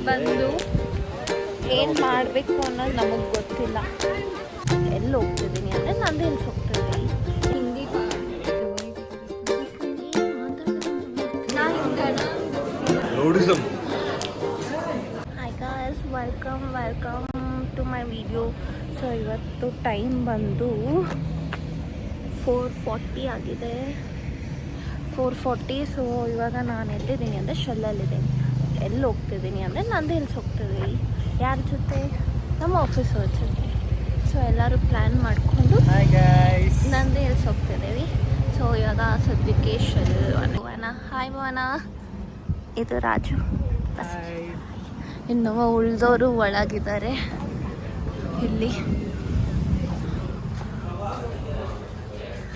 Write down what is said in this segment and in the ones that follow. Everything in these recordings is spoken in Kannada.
ಬಂದು ಏನು ಮಾಡಬೇಕು ಅನ್ನೋದು ನಮಗೆ ಗೊತ್ತಿಲ್ಲ. ಎಲ್ಲಿ ಹೋಗ್ತಿದ್ದೀನಿ ಅಂದರೆ ನಂದು ಎಲ್ಲಿ ಹೋಗ್ತಿದ್ದೀನಿ Hindi hi guys, welcome to my video. So ಇವತ್ತು ಟೈಮ್ ಬಂದು 4:40 ಆಗಿದೆ. 4:40. ಸೊ ಇವಾಗ ನಾನು ಎಲ್ಲಿದ್ದೀನಿ ಅಂದರೆ ಶೆಲ್ಲಲ್ಲಿದ್ದೀನಿ. ಎಲ್ಲಿ ಹೋಗ್ತಿದ್ದೀನಿ ಅಂದರೆ ನಂದು ಎಲ್ಲಿ ಹೋಗ್ತಿದ್ದೀನಿ, ಯಾರ ಜೊತೆ? ನಮ್ಮ ಆಫೀಸ್ ಅವ್ರ ಜೊತೆ. ಸೊ ಎಲ್ಲರೂ ಪ್ಲ್ಯಾನ್ ಮಾಡಿಕೊಂಡು ನಂದು ಎಲ್ಲಿ ಹೋಗ್ತಿದ್ದೀವಿ. ಸೊ ಇವಾಗ ಸದ್ಯಕ್ಕೆ ಭುವನ. ಹಾಯ್ ಭುವನ, ಇದು ರಾಜು. ಇನ್ನು ಉಳಿದವರು ಒಳಗಿದ್ದಾರೆ ಇಲ್ಲಿ.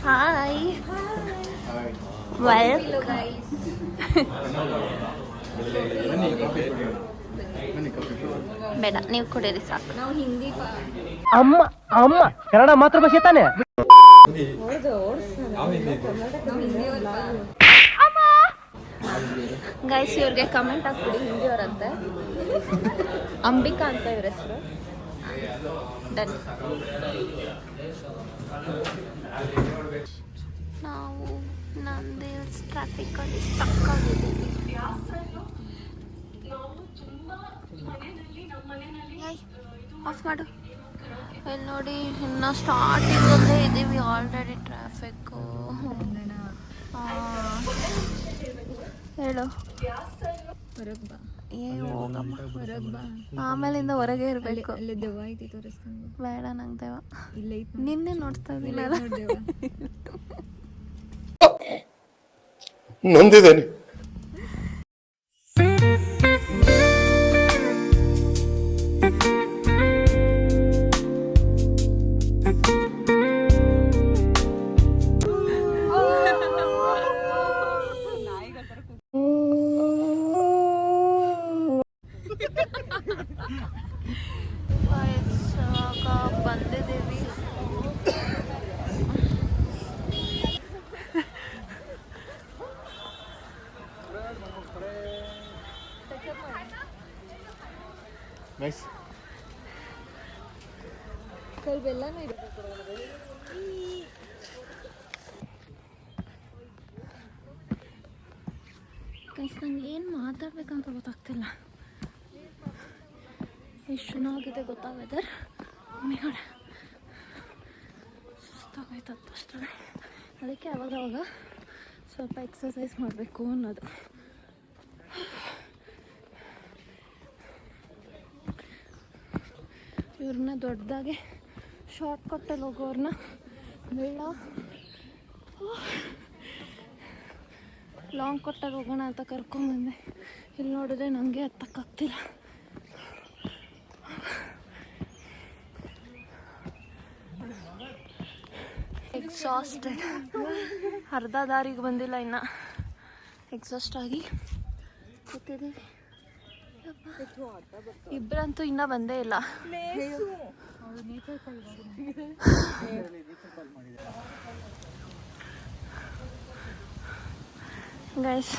ಹಾಯ್, ಬೇಡ, ನೀವು ಕುಡೀರಿ ಸಾಕು. ನಾವು ಹಿಂದಿ ಅಮ್ಮ ಅಮ್ಮ ಕನ್ನಡ ಮಾತೃಭಾಷೆ ತಾನೆ. ಗೈಸ್, ಇವ್ರಿಗೆ ಕಮೆಂಟ್ ಹಾಕ್ಬಿಡಿ, ಹಿಂದಿಯವರಂತೆ. ಅಂಬಿಕಾ ಅಂತ ಇವ್ರ ಹೆಸರು. ಡನ್. ನಾವು ನಂದೇಲ್ಸ್ ಟ್ರಾಫಿಕಲ್ಲಿ ಸ್ಟಕ್ ಆಗಿದ್ದೀವಿ. ಆಫ್ ಮಾಡು. ಇಲ್ಲಿ ನೋಡಿ, ಇನ್ನು ಸ್ಟಾರ್ಟಿಂಗಲ್ಲೇ ಇದ್ದೀವಿ. Already traffic. ಹೇಳು. ಹೊರಗೆ ಬಾ. ಆಮೇಲಿಂದ ಹೊರಗೆ ಇರಬೇಕು. ಅಲ್ಲಿ ದೆವ್ವ ಐತಿ, ತೋರಿಸ್ತಾನೆ. ಬೇಡ, ನಂಗೆ ದೆವ್ವ ಇಲ್ಲ ಐತಿ. ನಿನ್ನೆ ನೋಡ್ತಾ ಇದ್ದೀನಲ್ಲ. ನೊಂದಿದ್ದೇನೆ. ಬಂದಿದ್ದೀವಿ. ಕಲ್ಬೆಲ್ಲನೂ ಇದೆ. ಗೈಸ್, ನಂಗೆ ಏನು ಮಾತಾಡ್ಬೇಕಂತ ಗೊತ್ತಾಗ್ತಿಲ್ಲ. ಎಷ್ಟು ಚೆನ್ನಾಗಿದೆ ಗೊತ್ತಾ ವೆದರ್. ಮೇಗಡೆ ಸುಸ್ತಾಗೋಯ್ತತ್ತು ಅಷ್ಟೇ. ಅದಕ್ಕೆ ಅವಾಗವಾಗ ಸ್ವಲ್ಪ ಎಕ್ಸಸೈಸ್ ಮಾಡಬೇಕು ಅನ್ನೋದು. ಇವ್ರನ್ನ ದೊಡ್ಡದಾಗೆ ಶಾರ್ಟ್ ಕಟ್ಟಲ್ಲಿ ಹೋಗೋರನ್ನ ಬೇಡ, ಲಾಂಗ್ ಕಟ್ಟಲ್ಲಿ ಹೋಗೋಣ ಅಂತ ಕರ್ಕೊಂಡ್ಬಂದೆ. ಇಲ್ಲಿ ನೋಡಿದ್ರೆ ನನಗೆ ಹತ್ತಕ್ಕಾಗ್ತಿಲ್ಲ. ಎಕ್ಸಾಸ್ಟೆಡ್. ಅರ್ಧ ದಾರಿಗೆ ಬಂದಿಲ್ಲ ಇನ್ನು. ಎಕ್ಸಾಸ್ಟ್ ಆಗಿ ಕೂತಿದ್ದೀವಿ. ಇಬ್ಬರಂತೂ ಇನ್ನೂ ಬಂದೇ ಇಲ್ಲ. ಗೈಸ್,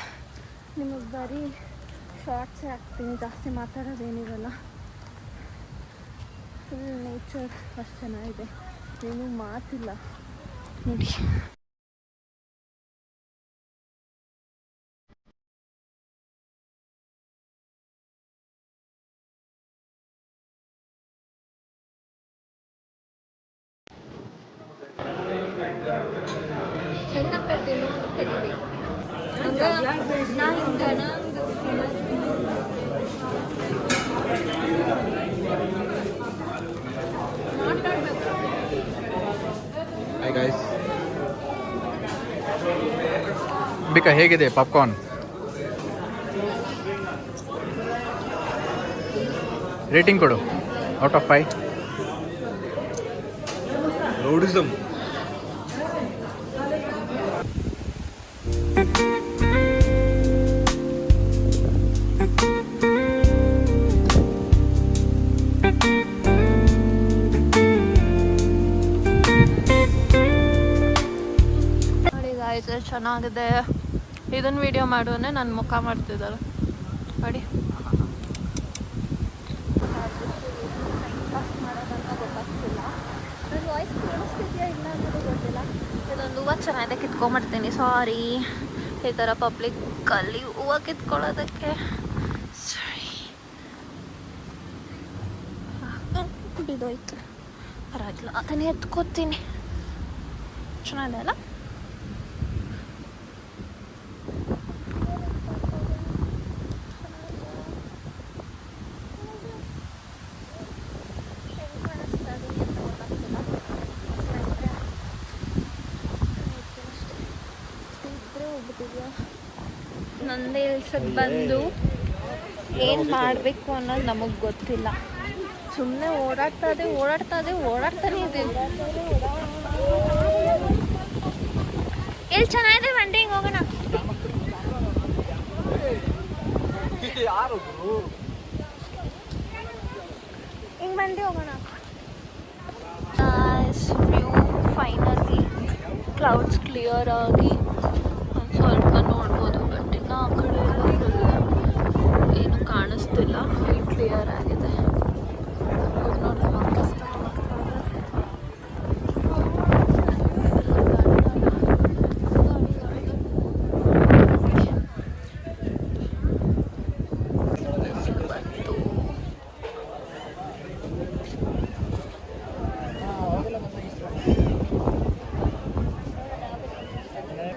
ನಿಮಗೆ ಬರೀ ಶಾರ್ಟ್ಸೇ ಹಾಕ್ತೀನಿ, ಜಾಸ್ತಿ ಮಾತಾಡೋದೇನಿರಲ್ಲ. ಫುಲ್ ನೇಚರ್ ಅಷ್ಟು ಚೆನ್ನಾಗಿದೆ, ಏನೂ ಮಾತಿಲ್ಲ ನೋಡಿ. ಹಾಯ್ ಗಾಯ್ಸ್, ಅಂಬಿಕಾ ಹೇಗಿದೆ ಪಾಪ್ಕಾರ್ನ್? ರೇಟಿಂಗ್ ಕೊಡು, ಔಟ್ ಆಫ್ 5. ರೌಡಿಸಮ್. ಚೆನ್ನಾಗಿದೆ. ಇದನ್ನು ವಿಡಿಯೋ ಮಾಡು ಅಂದರೆ ನನ್ನ ಮುಖ ಮಾಡ್ತಿದ್ದಾರೆ ನೋಡಿ. ಕಿತ್ಕೊಂಬಿಡ್ತೀನಿ, ಸಾರಿ. ಈ ಥರ ಪಬ್ಲಿಕ್ಕಲ್ಲಿ ಹೂವು ಕಿತ್ಕೊಳ್ಳೋದಕ್ಕೆ ಸರಿ. ಬಿದ್ದೋಯ್ತು, ಪರವಾಗಿಲ್ಲ, ಅದನ್ನೇ ಎತ್ಕೋತೀನಿ. ಚೆನ್ನಾಗಿದೆ ಅಲ್ಲ? ನಂದೇ ಇಲ್ಸಕ್ಕೆ ಬಂದು ಏನು ಮಾಡಬೇಕು ಅನ್ನೋದು ನಮಗೆ ಗೊತ್ತಿಲ್ಲ. ಸುಮ್ಮನೆ ಓಡಾಡ್ತಾನೆ ಇದ್ದೀವಿ. ಎಲ್ಲಿ ಚೆನ್ನಾಗಿದೆ ಬಂಡಿ, ಹಿಂಗೆ ಹೋಗೋಣ. ಹಿಂಗೆ ಬಂಡಿ ಹೋಗೋಣ. ವ್ಯೂ ಫೈನಲಿ ಕ್ಲೌಡ್ಸ್ ಕ್ಲಿಯರ್ ಆಗಿ ಒಂದು ಸ್ವಲ್ಪ ನೋಡ್ಬೋದು. ಬಟ್ ಇನ್ನು ಆ ಕಡೆ ಎಲ್ಲ ಏನು ಕಾಣಿಸ್ತಿಲ್ಲ. ಇಲ್ಲಿ ಕ್ಲಿಯರ್ ಆಗಿದೆ.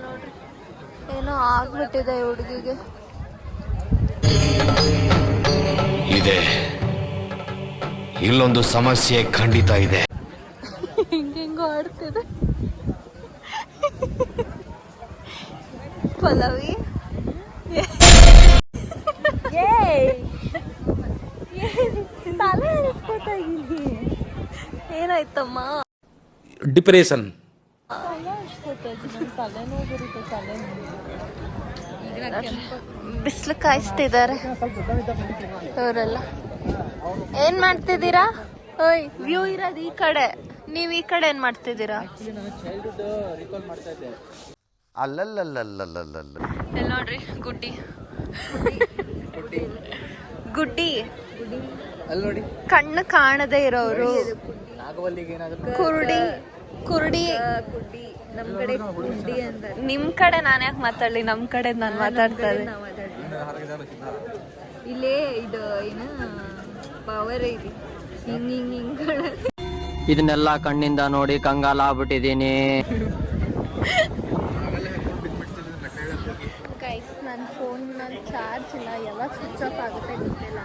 ನೋಡಿ ಏನೋ ಆಗ್ಬಿಟ್ಟಿದೆ ಹುಡುಗಿಗೆ. ಇದೆ, ಇಲ್ಲೊಂದು ಸಮಸ್ಯೆ ಖಂಡಿತ ಇದೆ. ಹಿಂಗೆಂಗೋ ಆಡ್ತಿದೆ. ಪಲ್ಲವಿ ತಲೆ ಎರಿಸ್ಕೊತಾ ಇದೀನಿ. ಏನಾಯ್ತಮ್ಮ? ಡಿಪ್ರೆಷನ್. ಬಿಸಿಲು ಕಾಯಿಸ್ತಿದ್ದಾರೆ ಅವರೆಲ್ಲ. ಏನ್ ಮಾಡ್ತಿದ್ದೀರಾ? ಓಯ್, ವ್ಯೂ ಇರೋದು ಈ ಕಡೆ, ನೀವು ಈ ಕಡೆ ಏನ್ ಮಾಡ್ತಿದ್ದೀರಾ? ಇಲ್ಲಿ ನೋಡ್ರಿ ಗುಡ್ಡಿ ಗುಡ್ಡಿ ಅಲ್ಲಿ ನೋಡಿ, ಕಣ್ಣು ಕಾಣದೇ ಇರೋರು, ಕುರುಡಿ ಕುರುಡಿ. ನಮ್ ಕಡೆ ಗುಡ್ಡಿ ಅಂತ. ನಿಮ್ ಕಡೆ ನಾನು ಯಾಕೆ ಮಾತಾಡ್ಲಿ? ನಮ್ ಕಡೆ ನಾನು ಮಾತಾಡ್ತಾ ಇದ್ದೆ. ಇಲ್ಲೇ ಇದು ಏನ ಪವರ್ ಐತಿ. ಹಿಂಗ್ ಇದನ್ನೆಲ್ಲ ಕಣ್ಣಿಂದ ನೋಡಿ ಕಂಗಾಲ ಆಗ್ಬಿಟ್ಟಿದೀನಿ. ಗೈಸ್, ನನ್ನ ಫೋನ್ ಚಾರ್ಜ್ ಇಲ್ಲ, ಯಾವಾಗ ಸ್ವಿಚ್ ಆಫ್ ಆಗುತ್ತೆ ಗೊತ್ತಿಲ್ಲ.